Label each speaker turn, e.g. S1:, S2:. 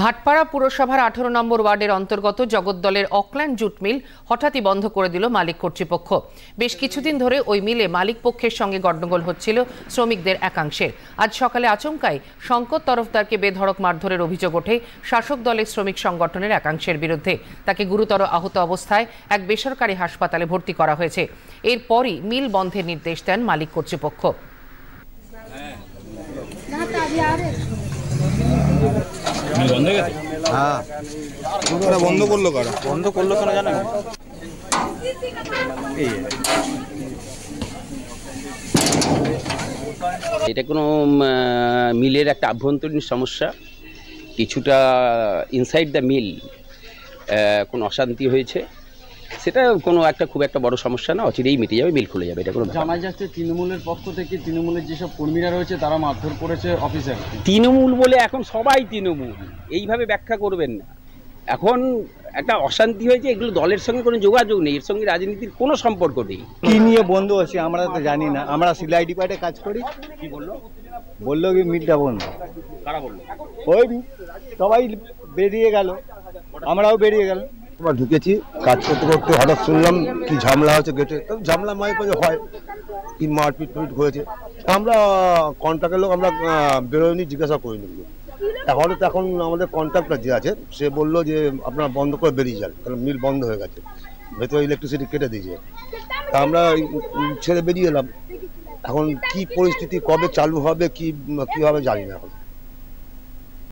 S1: ভাটপাড়া পুরসভার 18 নম্বর ওয়ার্ডের অন্তর্গত জগদ্দলের অকল্যান্ড জুট মিল হঠাৎই বন্ধ করে দিল মালিক কর্তৃপক্ষ। বেশ কিছুদিন ধরে ওই মিলে মালিক পক্ষের সঙ্গে গন্ডগোল হচ্ছিল শ্রমিকদের একাংশের। আজ সকালে আচমকাই শঙ্কর তরফদারকে বেধড়ক মারধরের অভিযোগ ওঠে শাসক দলের শ্রমিক সংগঠনের একাংশের বিরুদ্ধে। তাকে গুরুতর আহত অবস্থায় এক বেসরকারি হাসপাতালে ভর্তি করা হয়েছে। এরপরই মিল বন্ধের নির্দেশ দেন মালিক কর্তৃপক্ষ।
S2: বন্ধ করলো কেন জানেন?
S3: এটা কোনো মিলের একটা আভ্যন্তরীণ সমস্যা। কিছুটা ইনসাইড দ্য মিল কোনো অশান্তি হয়েছে, সেটা কোনো একটা খুব একটা বড় সমস্যা না, অচিরেই মিটে যাবে, মিল খুলে যাবে। এটা কোনো
S4: জানা যাচ্ছে তৃণমূলের পক্ষ থেকে তৃণমূলের যেসব কর্মীরা রয়েছে তারা মারধর করেছে অফিসার।
S3: তৃণমূল বলে এখন সবাই তৃণমূল, এইভাবে ব্যাখ্যা করবেন না। এখন একটা অশান্তি হয়েছে, এগুলো দলের সঙ্গে কোনো যোগাযোগ নেই, এর সঙ্গে রাজনীতির কোনো সম্পর্ক নেই।
S2: কি নিয়ে বন্ধ হচ্ছে আমরা তো জানি না, আমরা সিলাই ডিপার্টে কাজ করি।
S3: কি বললো?
S2: বললো কি মিলটা বন্ধ।
S3: কারা বললো?
S2: ওই সবাই বেরিয়ে গেল, আমরাও বেরিয়ে গেল। আমরা ঢুকেছি কাজ করতে করতে, হঠাৎ শুনলাম কি ঝামেলা হচ্ছে গেটে। ঝামেলা মাঝে মাঝে হয়, কি মারপিট হয়েছে। আমরা কন্ট্রাক্টের লোক, আমরা বেরোয়নি, জিজ্ঞাসা করিনি। এখন আমাদের কন্ট্রাক্টর যে আছে সে বললো যে আপনারা বন্ধ করে বেরিয়ে যান, কারণ মিল বন্ধ হয়ে গেছে, ভেতরে ইলেকট্রিসিটি কেটে দিয়েছে। তা আমরা ছেড়ে বেরিয়ে এলাম। এখন কি পরিস্থিতি, কবে চালু হবে, কি হবে জানি না এখন।